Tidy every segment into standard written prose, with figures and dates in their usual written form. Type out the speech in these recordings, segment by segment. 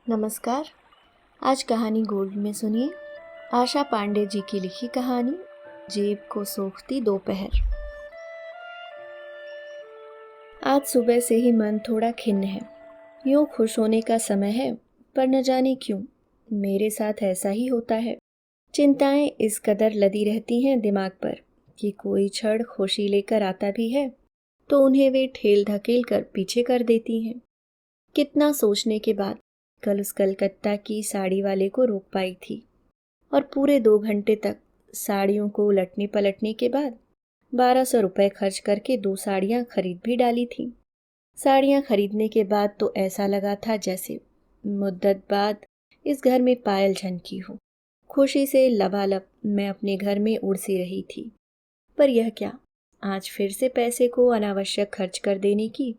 नमस्कार। आज कहानी गोल्ड में सुनिए आशा पांडे जी की लिखी कहानी जेब को सोखती दोपहर। आज सुबह से ही मन थोड़ा खिन्न है। यूं खुश होने का समय है, पर न जाने क्यों मेरे साथ ऐसा ही होता है। चिंताएं इस कदर लदी रहती हैं दिमाग पर कि कोई क्षण खुशी लेकर आता भी है तो उन्हें वे ठेल धकेल कर पीछे कर देती हैं। कितना सोचने के बाद कल उस कलकत्ता की साड़ी वाले को रोक पाई थी और पूरे 2 घंटे तक साड़ियों को उलटने पलटने के बाद 1200 रुपये खर्च करके 2 साड़ियाँ खरीद भी डाली थी। साड़ियाँ खरीदने के बाद तो ऐसा लगा था जैसे मुद्दत बाद इस घर में पायल झनकी हो। खुशी से लबालब मैं अपने घर में उड़ सी रही थी। पर यह क्या, आज फिर से पैसे को अनावश्यक खर्च कर देने की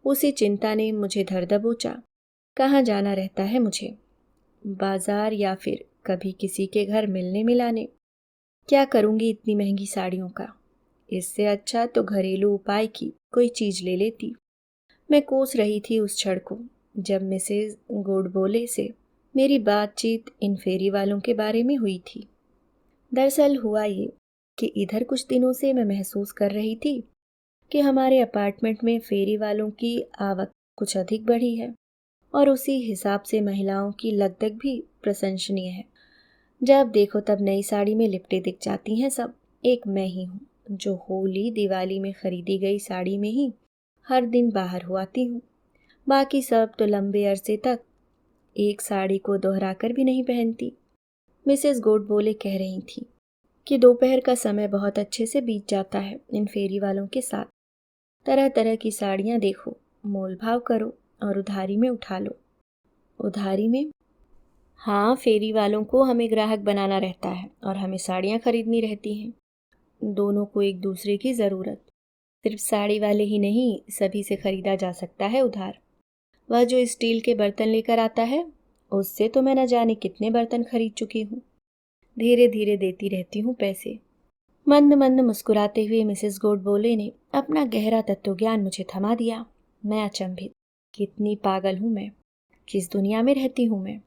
उसी चिंता ने मुझे धर दबोचा। कहाँ जाना रहता है मुझे, बाजार या फिर कभी किसी के घर मिलने मिलाने। क्या करूंगी इतनी महंगी साड़ियों का। इससे अच्छा तो घरेलू उपाय की कोई चीज ले लेती। मैं कोस रही थी उस क्षण को जब मिसेज गोडबोले से मेरी बातचीत इन फेरी वालों के बारे में हुई थी। दरअसल हुआ ये कि इधर कुछ दिनों से मैं महसूस कर रही थी कि हमारे अपार्टमेंट में फेरी वालों की आवक कुछ अधिक बढ़ी है और उसी हिसाब से महिलाओं की लगदग भी प्रशंसनीय है। जब देखो तब नई साड़ी में लिपटे दिख जाती हैं सब। एक मैं ही हूँ जो होली दिवाली में खरीदी गई साड़ी में ही हर दिन बाहर हुआती हूँ। बाकी सब तो लंबे अरसे तक एक साड़ी को दोहरा कर भी नहीं पहनती। मिसेस गोडबोले कह रही थी कि दोपहर का समय बहुत अच्छे से बीत जाता है इन फेरी वालों के साथ। तरह तरह की साड़ियाँ देखो, मोल भाव करो और उधारी में उठा लो। उधारी में? हाँ, फेरी वालों को हमें ग्राहक बनाना रहता है और हमें साड़ियाँ खरीदनी रहती हैं। दोनों को एक दूसरे की ज़रूरत। सिर्फ साड़ी वाले ही नहीं, सभी से खरीदा जा सकता है उधार। वह जो स्टील के बर्तन लेकर आता है, उससे तो मैं न जाने कितने बर्तन खरीद चुकी हूँ। धीरे धीरे देती रहती हूँ पैसे। मंद मंद मुस्कुराते हुए मिसेस गोडबोले ने अपना गहरा तत्वज्ञान मुझे थमा दिया। मैं अचंभित। कितनी पागल हूँ मैं, किस दुनिया में रहती हूँ मैं।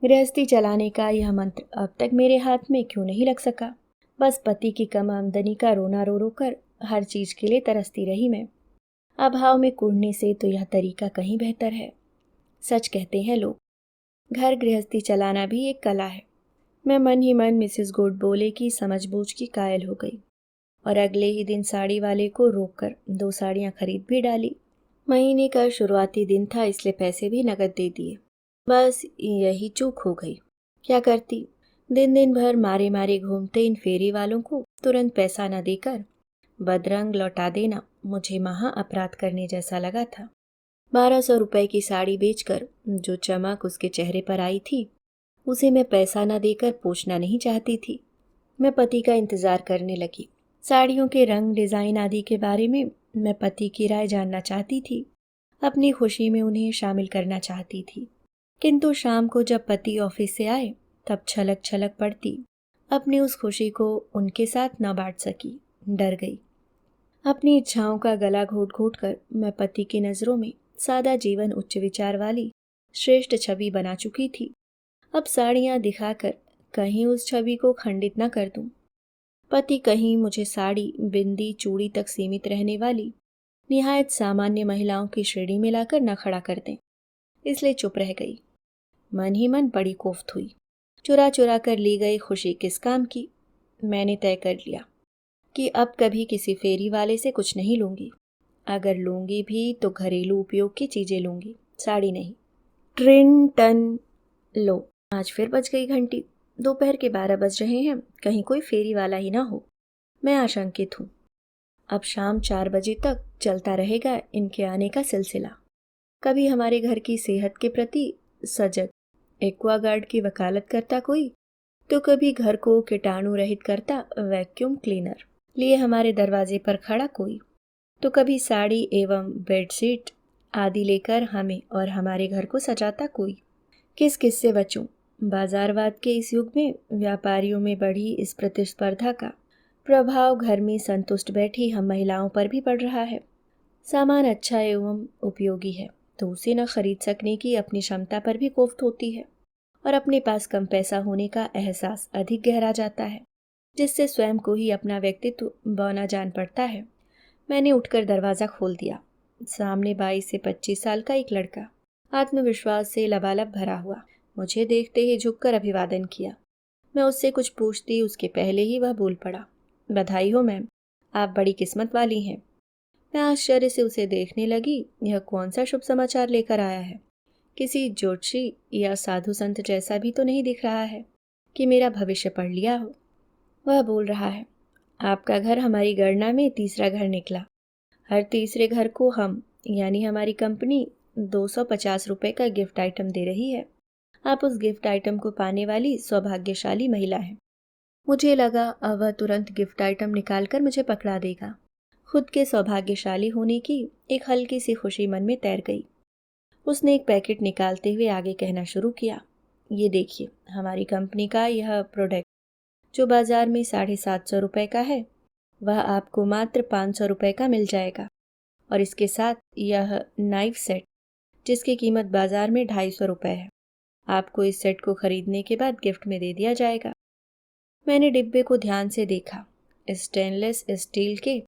गृहस्थी चलाने का यह मंत्र अब तक मेरे हाथ में क्यों नहीं लग सका। बस पति की कम आमदनी का रोना रो रो कर हर चीज के लिए तरसती रही मैं। अभाव में कुढ़ने से तो यह तरीका कहीं बेहतर है। सच कहते हैं लोग, घर गृहस्थी चलाना भी एक कला है। मैं मन ही मन मिसेस गोडबोले की समझबूझ की कायल हो गई और अगले ही दिन साड़ी वाले को रोककर 2 साड़ियाँ खरीद भी डाली। महीने का शुरुआती दिन था, इसलिए पैसे भी नकद दे दिए। बस यही चूक हो गई। क्या करती, दिन दिन भर मारे मारे घूमते इन फेरी वालों को तुरंत पैसा न देकर बदरंग लौटा देना मुझे महा अपराध करने जैसा लगा था। 1200 रुपये की साड़ी बेचकर जो चमक उसके चेहरे पर आई थी, उसे मैं पैसा न देकर पोंछना नहीं चाहती थी। मैं पति का इंतजार करने लगी। साड़ियों के रंग, डिजाइन आदि के बारे में मैं पति की राय जानना चाहती थी। अपनी खुशी में उन्हें शामिल करना चाहती थी। किंतु शाम को जब पति ऑफिस से आए तब छलक छलक पड़ती। अपनी उस खुशी को उनके साथ न बांट सकी, डर गई। अपनी इच्छाओं का गला घोट घोट कर मैं पति की नज़रों में सादा जीवन उच्च विचार वाली श्रेष्ठ छवि बना चुकी थी। अब साड़ियाँ दिखाकर कहीं उस छवि को खंडित न कर दूं। पति कहीं मुझे साड़ी, बिंदी, चूड़ी तक सीमित रहने वाली निहायत सामान्य महिलाओं की श्रेणी में लाकर न खड़ा कर दें। इसलिए चुप रह गई। मन ही मन बड़ी कोफ्त हुई। चुरा चुरा कर ली गई खुशी किस काम की। मैंने तय कर लिया कि अब कभी किसी फेरी वाले से कुछ नहीं लूंगी। अगर लूंगी भी तो घरेलू उपयोग की चीजें लूंगी, साड़ी नहीं। ट्रिन टन। लो, आज फिर बज गई घंटी। दोपहर के 12 बज रहे हैं, कहीं कोई फेरी वाला ही ना हो। मैं आशंकित हूँ। अब शाम 4 बजे तक चलता रहेगा इनके आने का सिलसिला। कभी हमारे घर की सेहत के प्रति सजग एक्वागार्ड की वकालत करता कोई, तो कभी घर को कीटाणु रहित करता वैक्यूम क्लीनर लिए हमारे दरवाजे पर खड़ा कोई, तो कभी साड़ी एवं बेडशीट आदि लेकर हमें और हमारे घर को सजाता कोई। किस किस से बचूं। बाजारवाद के इस युग में व्यापारियों में बढ़ी इस प्रतिस्पर्धा का प्रभाव घर में संतुष्ट बैठी हम महिलाओं पर भी पड़ रहा है। सामान अच्छा एवं उपयोगी है तो उसे न खरीद सकने की अपनी क्षमता पर भी कोफ्त होती है और अपने पास कम पैसा होने का एहसास अधिक गहरा जाता है, जिससे स्वयं को ही अपना व्यक्तित्व बौना जान पड़ता है। मैंने उठकर दरवाज़ा खोल दिया। सामने 22 से 25 साल का एक लड़का, आत्मविश्वास से लबालब भरा हुआ, मुझे देखते ही झुककर अभिवादन किया। मैं उससे कुछ पूछती उसके पहले ही वह बोल पड़ा, बधाई हो मैम, आप बड़ी किस्मत वाली हैं। मैं आश्चर्य से उसे देखने लगी। यह कौन सा शुभ समाचार लेकर आया है? किसी ज्योतिषी या साधु संत जैसा भी तो नहीं दिख रहा है कि मेरा भविष्य पढ़ लिया हो। वह बोल रहा है, आपका घर हमारी गणना में तीसरा घर निकला। हर तीसरे घर को हम यानी हमारी कंपनी 250 रुपये का गिफ्ट आइटम दे रही है। आप उस गिफ्ट आइटम को पाने वाली सौभाग्यशाली महिला हैं। मुझे लगा अब वह तुरंत गिफ्ट आइटम निकालकर मुझे पकड़ा देगा। खुद के सौभाग्यशाली होने की एक हल्की सी खुशी मन में तैर गई। उसने एक पैकेट निकालते हुए आगे कहना शुरू किया, ये देखिए, हमारी कंपनी का यह प्रोडक्ट जो बाजार में 750 रुपये का है, वह आपको मात्र 500 रुपये का मिल जाएगा। और इसके साथ यह नाइफ सेट जिसकी कीमत बाजार में 250 रुपये है, आपको इस सेट को खरीदने के बाद गिफ्ट में दे दिया जाएगा। मैंने डिब्बे को ध्यान से देखा। स्टेनलेस स्टील के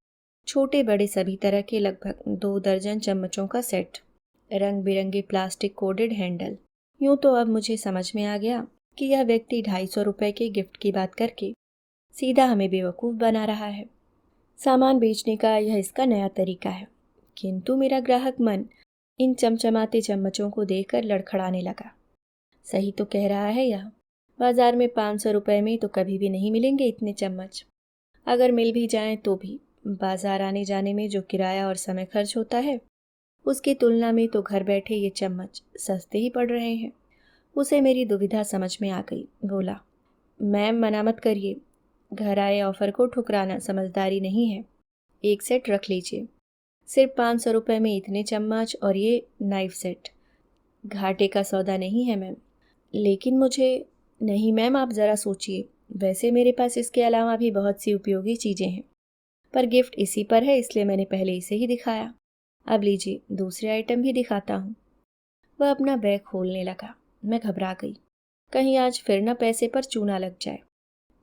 छोटे बड़े सभी तरह के लगभग 2 दर्जन चम्मचों का सेट, रंग बिरंगे प्लास्टिक कोडेड हैंडल। यूं तो अब मुझे समझ में आ गया कि यह व्यक्ति 250 रुपये के गिफ्ट की बात करके सीधा हमें बेवकूफ़ बना रहा है। सामान बेचने का यह इसका नया तरीका है। किंतु मेरा ग्राहक मन इन चमचमाते चम्मचों को देखकर लड़खड़ाने लगा। सही तो कह रहा है यह, बाजार में 500 रुपये में तो कभी भी नहीं मिलेंगे इतने चम्मच। अगर मिल भी जाएं तो भी बाजार आने जाने में जो किराया और समय खर्च होता है, उसकी तुलना में तो घर बैठे ये चम्मच सस्ते ही पड़ रहे हैं। उसे मेरी दुविधा समझ में आ गई। बोला, मैम मना मत करिए, घर आए ऑफर को ठुकराना समझदारी नहीं है। एक सेट रख लीजिए, सिर्फ 500 रुपये में इतने चम्मच और ये नाइफ सेट, घाटे का सौदा नहीं है मैम। लेकिन मुझे, नहीं मैम, आप ज़रा सोचिए, वैसे मेरे पास इसके अलावा भी बहुत सी उपयोगी चीज़ें हैं, पर गिफ्ट इसी पर है इसलिए मैंने पहले इसे ही दिखाया। अब लीजिए, दूसरे आइटम भी दिखाता हूँ। वह अपना बैग खोलने लगा। मैं घबरा गई, कहीं आज फिर न पैसे पर चूना लग जाए।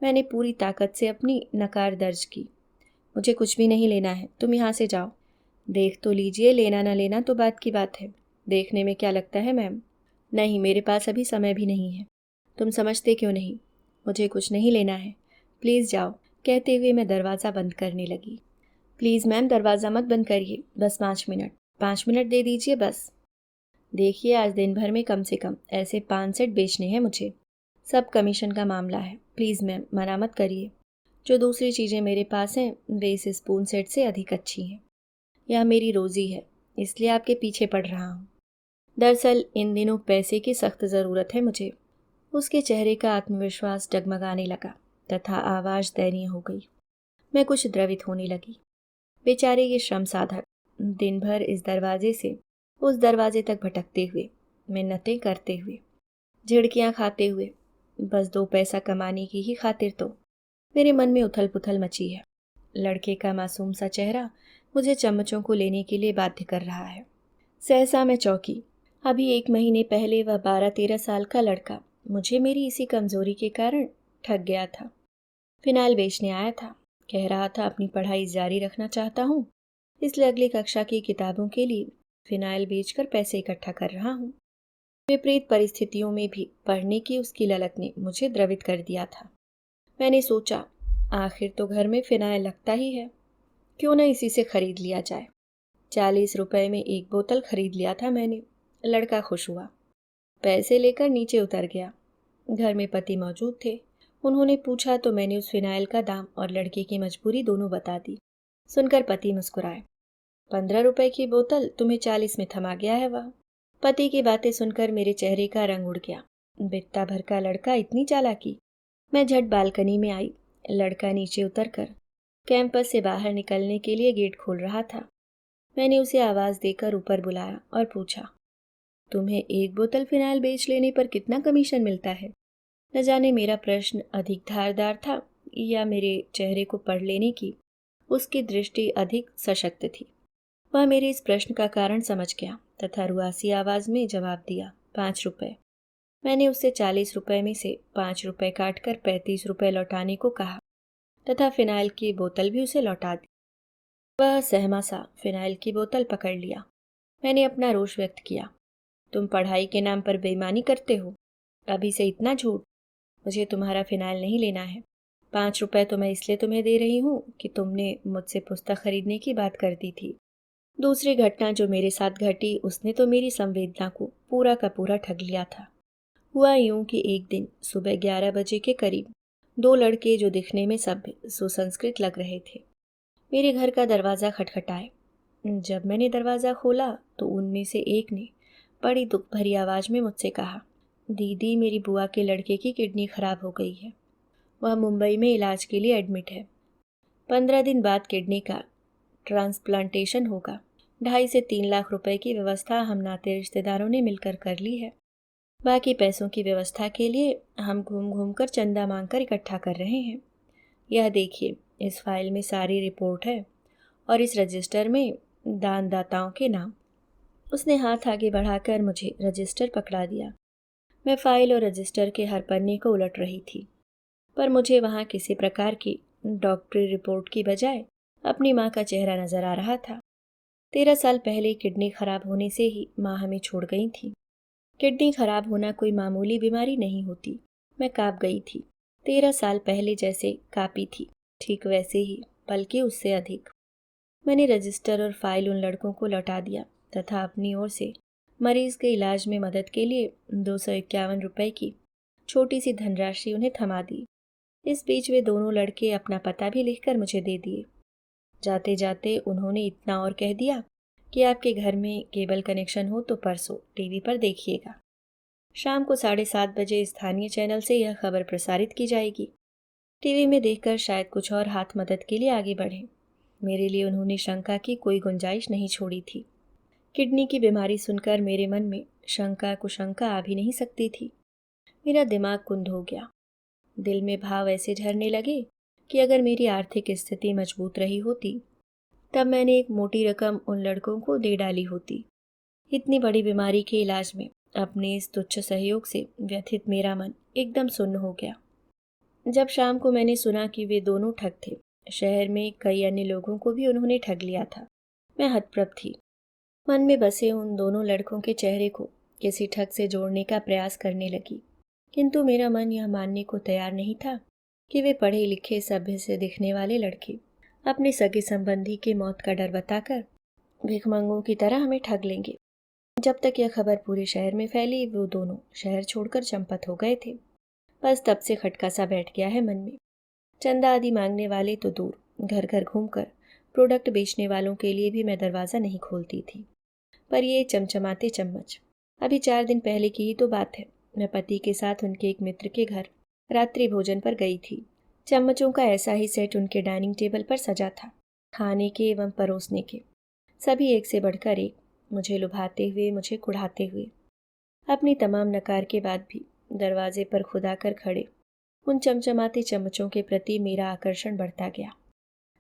मैंने पूरी ताकत से अपनी नकार दर्ज की। मुझे कुछ भी नहीं लेना है, तुम यहाँ से जाओ। देख तो लीजिए, लेना ना लेना तो बात की बात है। देखने में क्या लगता है मैम? नहीं, मेरे पास अभी समय भी नहीं है। तुम समझते क्यों नहीं? मुझे कुछ नहीं लेना है, प्लीज़ जाओ। कहते हुए मैं दरवाज़ा बंद करने लगी। प्लीज़ मैम, दरवाज़ा मत बंद करिए, बस 5 मिनट दे दीजिए बस। देखिए, आज दिन भर में कम से कम ऐसे 5 सेट बेचने हैं मुझे। सब कमीशन का मामला है। प्लीज़ मैम, मना मत करिए। जो दूसरी चीज़ें मेरे पास हैं वे इस स्पून सेट से अधिक अच्छी हैं। यह मेरी रोज़ी है, इसलिए आपके पीछे पड़ रहा हूँ। दरअसल इन दिनों पैसे की सख्त ज़रूरत है मुझे। उसके चेहरे का आत्मविश्वास डगमगाने लगा तथा आवाज़ दयनीय हो गई। मैं कुछ द्रवित होने लगी। बेचारे ये श्रम साधक दिन भर इस दरवाजे से उस दरवाजे तक भटकते हुए, मिन्नतें करते हुए, झिड़कियाँ खाते हुए, बस 2 पैसा कमाने की ही खातिर तो। मेरे मन में उथल पुथल मची है। लड़के का मासूम सा चेहरा मुझे चम्मचों को लेने के लिए बाध्य कर रहा है। सहसा मैं चौंकी। अभी 1 महीने पहले वह 12-13 साल का लड़का मुझे मेरी इसी कमजोरी के कारण ठग गया था। फिनाइल बेचने आया था। कह रहा था अपनी पढ़ाई जारी रखना चाहता हूँ, इसलिए अगली कक्षा की किताबों के लिए फिनाइल बेचकर पैसे इकट्ठा कर रहा हूँ। विपरीत परिस्थितियों में भी पढ़ने की उसकी ललक ने मुझे द्रवित कर दिया था। मैंने सोचा, आखिर तो घर में फिनाइल लगता ही है, क्यों न इसी से खरीद लिया जाए। 40 रुपये में 1 बोतल खरीद लिया था मैंने। लड़का खुश हुआ, पैसे लेकर नीचे उतर गया। घर में पति मौजूद थे। उन्होंने पूछा तो मैंने उस फिनाइल का दाम और लड़के की मजबूरी दोनों बता दी। सुनकर पति मुस्कुराए। 15 रुपये की बोतल तुम्हें 40 में थमा गया है वह। पति की बातें सुनकर मेरे चेहरे का रंग उड़ गया। बित्ता भर का लड़का, इतनी चालाकी। मैं झट बालकनी में आई। लड़का नीचे उतरकर कैंपस से बाहर निकलने के लिए गेट खोल रहा था। मैंने उसे आवाज़ देकर ऊपर बुलाया और पूछा, तुम्हें 1 बोतल फिनाइल बेच लेने पर कितना कमीशन मिलता है? न जाने मेरा प्रश्न अधिक धारदार था या मेरे चेहरे को पढ़ लेने की उसकी दृष्टि अधिक सशक्त थी। वह मेरे इस प्रश्न का कारण समझ गया तथा रुआसी आवाज़ में जवाब दिया, 5 रुपये। मैंने उससे 40 रुपये में से 5 रुपये काटकर 35 रुपये लौटाने को कहा तथा फिनाइल की बोतल भी उसे लौटा दी। वह सहमा सा फिनाइल की बोतल पकड़ लिया। मैंने अपना रोष व्यक्त किया, तुम पढ़ाई के नाम पर बेईमानी करते हो, अभी से इतना झूठ। मुझे तुम्हारा फिनाइल नहीं लेना है। 5 रुपये तो मैं इसलिए तुम्हें दे रही हूँ कि तुमने मुझसे पुस्तक खरीदने की बात कर दी थी। दूसरी घटना जो मेरे साथ घटी उसने तो मेरी संवेदना को पूरा का पूरा ठग लिया था। हुआ यूं कि एक दिन सुबह 11 बजे के करीब 2 लड़के जो दिखने में सभ्य सुसंस्कृत लग रहे थे मेरे घर का दरवाज़ा खटखटाए। जब मैंने दरवाज़ा खोला तो उनमें से एक ने बड़ी दुख भरी आवाज़ में मुझसे कहा, दीदी मेरी बुआ के लड़के की किडनी खराब हो गई है, वह मुंबई में इलाज के लिए एडमिट है। 15 दिन बाद किडनी का ट्रांसप्लांटेशन होगा। 2.5 से 3 लाख रुपए की व्यवस्था हम नाते रिश्तेदारों ने मिलकर कर ली है। बाकी पैसों की व्यवस्था के लिए हम घूम घूम कर चंदा मांगकर इकट्ठा कर रहे हैं। यह देखिए, इस फाइल में सारी रिपोर्ट है और इस रजिस्टर में दानदाताओं के नाम। उसने हाथ आगे बढ़ाकर मुझे रजिस्टर पकड़ा दिया। मैं फाइल और रजिस्टर के हर पन्ने को उलट रही थी, पर मुझे वहाँ किसी प्रकार की डॉक्टरी रिपोर्ट की बजाय अपनी माँ का चेहरा नजर आ रहा था। 13 साल पहले किडनी खराब होने से ही माँ हमें छोड़ गई थी। किडनी खराब होना कोई मामूली बीमारी नहीं होती। मैं काँप गई थी। 13 साल पहले जैसे काँपी थी, ठीक वैसे ही, बल्कि उससे अधिक। मैंने रजिस्टर और फाइल उन लड़कों को लौटा दिया तथा अपनी ओर से मरीज के इलाज में मदद के लिए 251 रुपये की छोटी सी धनराशि उन्हें थमा दी। इस बीच वे दोनों लड़के अपना पता भी लिखकर मुझे दे दिए। जाते जाते उन्होंने इतना और कह दिया कि आपके घर में केबल कनेक्शन हो तो परसों टीवी पर देखिएगा। शाम को 7:30 बजे स्थानीय चैनल से यह खबर प्रसारित की जाएगी। टीवी में देखकर शायद कुछ और हाथ मदद के लिए आगे बढ़े। मेरे लिए उन्होंने शंका की कोई गुंजाइश नहीं छोड़ी थी। किडनी की बीमारी सुनकर मेरे मन में शंका कुशंका आ भी नहीं सकती थी। मेरा दिमाग कुंद हो गया। दिल में भाव ऐसे झरने लगे कि अगर मेरी आर्थिक स्थिति मजबूत रही होती तब मैंने एक मोटी रकम उन लड़कों को दे डाली होती। इतनी बड़ी बीमारी के इलाज में अपने इस तुच्छ सहयोग से व्यथित मेरा मन एकदम सुन्न हो गया। जब शाम को मैंने सुना कि वे दोनों ठग थे, शहर में कई अन्य लोगों को भी उन्होंने ठग लिया था, मैं हतप्रभ थी। मन में बसे उन दोनों लड़कों के चेहरे को किसी ठग से जोड़ने का प्रयास करने लगी, किंतु मेरा मन यह मानने को तैयार नहीं था कि वे पढ़े लिखे सभ्य से दिखने वाले लड़के अपने सगे संबंधी के मौत का डर बताकर भिखमंगों की तरह हमें ठग लेंगे। जब तक यह खबर पूरे शहर में फैली वो दोनों शहर छोड़कर चंपत हो गए थे। बस तब से खटका सा बैठ गया है मन में। चंदा आदि मांगने वाले तो दूर, घर घर घूमकर प्रोडक्ट बेचने वालों के लिए भी मैं दरवाज़ा नहीं खोलती थी। पर ये चमचमाते चम्मच, अभी 4 दिन पहले की ही तो बात है। मैं पति के साथ उनके एक मित्र के घर रात्रि भोजन पर गई थी। चम्मचों का ऐसा ही सेट उनके डाइनिंग टेबल पर सजा था, खाने के एवं परोसने के, सभी एक से बढ़कर एक, मुझे लुभाते हुए, मुझे कुढ़ाते हुए। अपनी तमाम नकार के बाद भी दरवाजे पर खुदा कर खड़े उन चमचमाते चम्मचों के प्रति मेरा आकर्षण बढ़ता गया।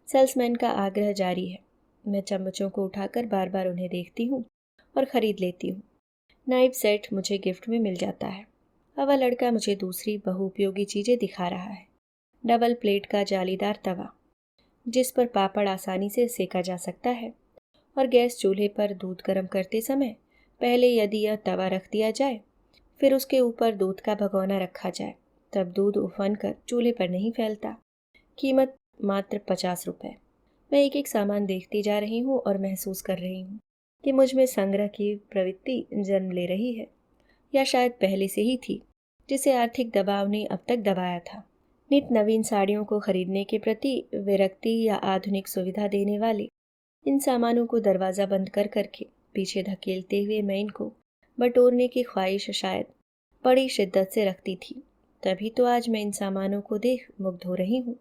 सेल्समैन का आग्रह जारी है। मैं चम्मचों को उठाकर बार बार उन्हें देखती हूँ और ख़रीद लेती हूँ। नाइफ सेट मुझे गिफ्ट में मिल जाता है। अब वह लड़का मुझे दूसरी बहुउपयोगी चीज़ें दिखा रहा है। डबल प्लेट का जालीदार तवा जिस पर पापड़ आसानी से सेका जा सकता है, और गैस चूल्हे पर दूध गर्म करते समय पहले यदि यह तवा रख दिया जाए, फिर उसके ऊपर दूध का भगोना रखा जाए, तब दूध उफन कर चूल्हे पर नहीं फैलता। कीमत मात्र 50 रुपये। मैं एक एक सामान देखती जा रही हूँ और महसूस कर रही हूँ कि मुझ में संग्रह की प्रवृत्ति जन्म ले रही है, या शायद पहले से ही थी, जिसे आर्थिक दबाव ने अब तक दबाया था। नित नवीन साड़ियों को खरीदने के प्रति विरक्ति या आधुनिक सुविधा देने वाले इन सामानों को दरवाज़ा बंद कर करके पीछे धकेलते हुए मैं इनको बटोरने की ख्वाहिश शायद बड़ी शिद्दत से रखती थी। तभी तो आज मैं इन सामानों को देख मुग्ध हो रही हूँ।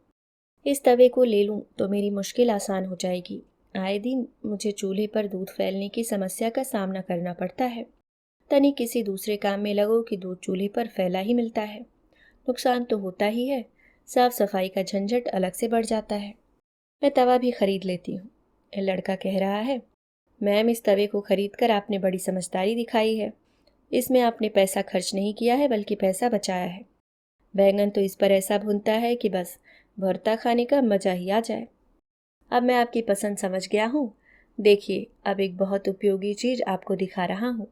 इस तवे को ले लूँ तो मेरी मुश्किल आसान हो जाएगी। आए दिन मुझे चूल्हे पर दूध फैलने की समस्या का सामना करना पड़ता है। तनी किसी दूसरे काम में लगो कि दूध चूल्हे पर फैला ही मिलता है। नुकसान तो होता ही है, साफ सफाई का झंझट अलग से बढ़ जाता है। मैं तवा भी खरीद लेती हूँ। लड़का कह रहा है, मैम, इस तवे को खरीद कर आपने बड़ी समझदारी दिखाई है। इसमें आपने पैसा खर्च नहीं किया है बल्कि पैसा बचाया है। बैंगन तो इस पर ऐसा भुनता है कि बस भरता खाने का मजा ही आ जाए। अब मैं आपकी पसंद समझ गया हूँ। देखिए, अब एक बहुत उपयोगी चीज़ आपको दिखा रहा हूँ।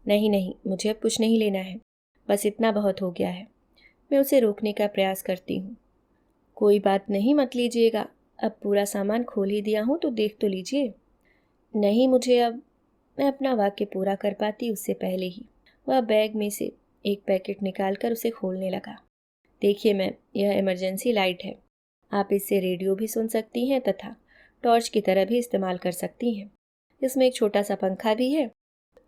नहीं नहीं, मुझे अब कुछ नहीं लेना है, बस इतना बहुत हो गया है। मैं उसे रोकने का प्रयास करती हूँ। कोई बात नहीं, मत लीजिएगा। अब पूरा सामान खोल ही दिया हूँ तो देख तो लीजिए। नहीं, मुझे अब। मैं अपना वाक्य पूरा कर पाती उससे पहले ही वह बैग में से एक पैकेट निकालकर उसे खोलने लगा। देखिए मैम, यह इमरजेंसी लाइट है। आप इससे रेडियो भी सुन सकती हैं तथा टॉर्च की तरह भी इस्तेमाल कर सकती हैं। इसमें एक छोटा सा पंखा भी है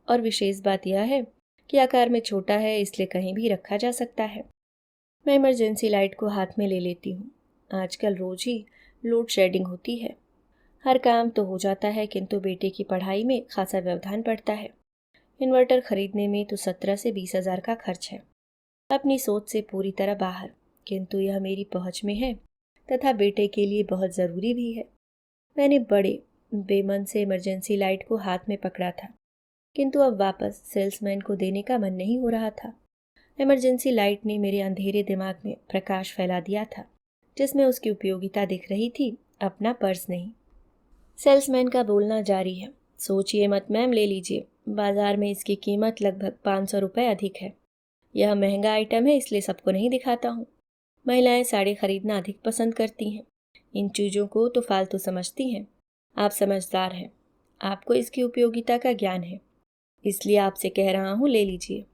और विशेष बात यह है कि आकार में छोटा है, इसलिए कहीं भी रखा जा सकता है। मैं इमरजेंसी लाइट को हाथ में ले लेती हूँ। आजकल रोज ही लोड शेडिंग होती है। हर काम तो हो जाता है किंतु बेटे की पढ़ाई में खासा व्यवधान पड़ता है। इन्वर्टर खरीदने में तो 17 से 20 हज़ार का खर्च है। अपनी सोच से पूरी तरह बाहर, किंतु यह मेरी पहुंच में है तथा बेटे के लिए बहुत ज़रूरी भी है। मैंने बड़े बेमन से इमरजेंसी लाइट को हाथ में पकड़ा था, किंतु अब वापस सेल्समैन को देने का मन नहीं हो रहा था। इमरजेंसी लाइट ने मेरे अंधेरे दिमाग में प्रकाश फैला दिया था, जिसमें उसकी उपयोगिता दिख रही थी, अपना पर्स नहीं। सेल्समैन का बोलना जारी है। सोचिए मत मैम, ले लीजिए। बाजार में इसकी कीमत लगभग 500 रुपये अधिक है। यह महंगा आइटम है, इसलिए सबको नहीं दिखाता हूँ। महिलाएं साड़ी खरीदना अधिक पसंद करती हैं। इन चीज़ों को तो फालतू समझती हैं। आप समझदार हैं, आपको इसकी उपयोगिता का ज्ञान है, इसलिए आपसे कह रहा हूँ, ले लीजिए।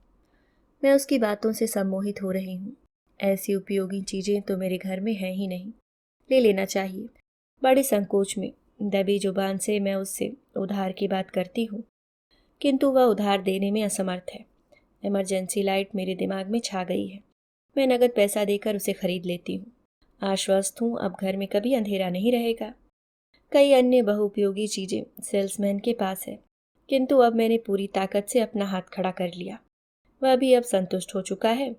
मैं उसकी बातों से सम्मोहित हो रही हूँ। ऐसी उपयोगी चीज़ें तो मेरे घर में हैं ही नहीं। ले लेना चाहिए। बड़े संकोच में दबी जुबान से मैं उससे उधार की बात करती हूँ, किंतु वह उधार देने में असमर्थ है। इमरजेंसी लाइट मेरे दिमाग में छा गई है। मैं नगद पैसा देकर उसे खरीद लेती हूँ। आश्वस्त हूँ, अब घर में कभी अंधेरा नहीं रहेगा। कई अन्य बहुउपयोगी चीज़ें सेल्समैन के पास है, किंतु अब मैंने पूरी ताकत से अपना हाथ खड़ा कर लिया। वह भी अब संतुष्ट हो चुका है।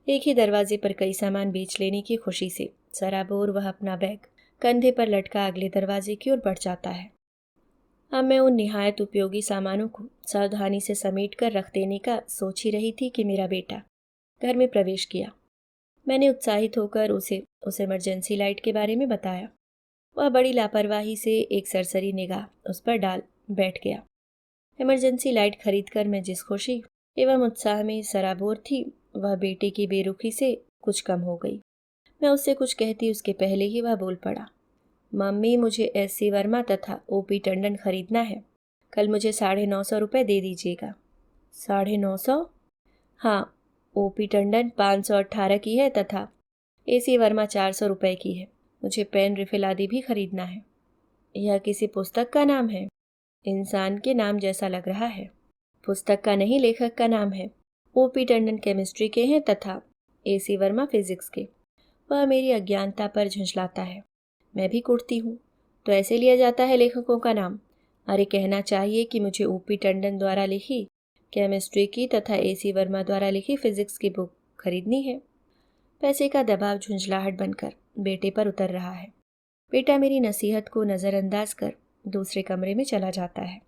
एक ही दरवाजे पर कई सामान बेच लेने की खुशी से सराबोर वह अपना बैग कंधे पर लटका अगले दरवाजे की ओर बढ़ जाता है। अब मैं उन निहायत उपयोगी सामानों को सावधानी से समेट कर रख देने का सोच ही रही थी कि मेरा बेटा घर में प्रवेश किया। मैंने उत्साहित होकर उसे उस इमरजेंसी लाइट के बारे में बताया। वह बड़ी लापरवाही से एक सरसरी निगाह उस पर डाल बैठ गया। इमरजेंसी लाइट खरीदकर मैं जिस खुशी एवं उत्साह में सराबोर थी, वह बेटे की बेरुखी से कुछ कम हो गई। मैं उससे कुछ कहती उसके पहले ही वह बोल पड़ा। मम्मी, मुझे एस.सी. वर्मा तथा ओ.पी. टंडन खरीदना है। कल मुझे 950 रुपये दे दीजिएगा। 950? हाँ, ओ.पी. टंडन 518 की है तथा ए.सी. वर्मा 400 रुपये की है। मुझे पेन रिफिल आदि भी खरीदना है। यह किसी पुस्तक का नाम है? इंसान के नाम जैसा लग रहा है। पुस्तक का नहीं, लेखक का नाम है। ओ.पी. टंडन केमिस्ट्री के हैं तथा ए.सी. वर्मा फिजिक्स के। वह मेरी अज्ञानता पर झुंझलाता है। मैं भी कुटती हूँ। तो ऐसे लिया जाता है लेखकों का नाम? अरे, कहना चाहिए कि मुझे ओ.पी. टंडन द्वारा लिखी केमिस्ट्री की तथा ए.सी. वर्मा द्वारा लिखी फिजिक्स की बुक खरीदनी है। पैसे का दबाव झुंझलाहट बनकर बेटे पर उतर रहा है। बेटा मेरी नसीहत को नज़रअंदाज कर दूसरे कमरे में चला जाता है।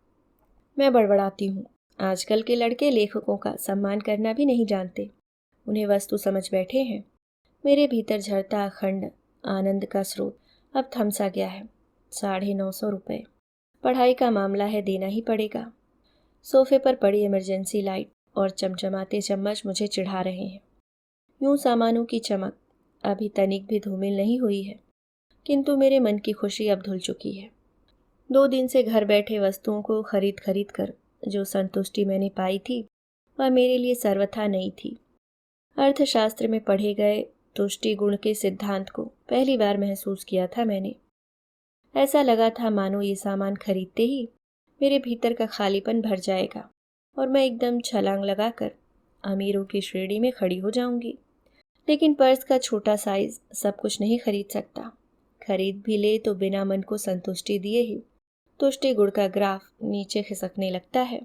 मैं बड़बड़ाती हूँ। आजकल के लड़के लेखकों का सम्मान करना भी नहीं जानते। उन्हें वस्तु समझ बैठे हैं। मेरे भीतर झरता अखंड आनंद का स्रोत अब थम सा गया है। 950 रुपये। पढ़ाई का मामला है, देना ही पड़ेगा। सोफे पर पड़ी इमरजेंसी लाइट और चमचमाते चम्मच मुझे चिढ़ा रहे हैं। यूं सामानों की चमक अभी तनिक भी धूमिल नहीं हुई है, किंतु मेरे मन की खुशी अब धुल चुकी है। 2 दिन से घर बैठे वस्तुओं को खरीद खरीद कर जो संतुष्टि मैंने पाई थी, वह मेरे लिए सर्वथा नई थी। अर्थशास्त्र में पढ़े गए तुष्टि गुण के सिद्धांत को पहली बार महसूस किया था मैंने। ऐसा लगा था मानो ये सामान खरीदते ही मेरे भीतर का खालीपन भर जाएगा और मैं एकदम छलांग लगाकर अमीरों की श्रेणी में खड़ी हो जाऊंगी। लेकिन पर्स का छोटा साइज सब कुछ नहीं खरीद सकता। खरीद भी ले तो बिना मन को संतुष्टि दिए ही तुष्टि गुण का ग्राफ नीचे खिसकने लगता है।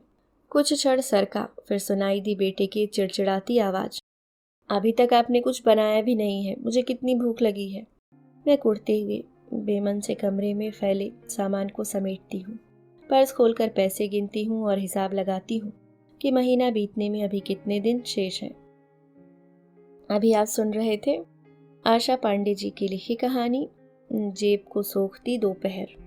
कुछ क्षण सरका, फिर सुनाई दी बेटे की चिड़चिड़ाती आवाज। अभी तक आपने कुछ बनाया भी नहीं है, मुझे कितनी भूख लगी है। मैं कुड़ते हुए बेमन से कमरे में फैले सामान को समेटती हूँ। पर्स खोलकर पैसे गिनती हूँ और हिसाब लगाती हूँ कि महीना बीतने में अभी कितने दिन शेष हैं। अभी आप सुन रहे थे आशा पांडे जी की लिखी कहानी जेब को सोखती दोपहर।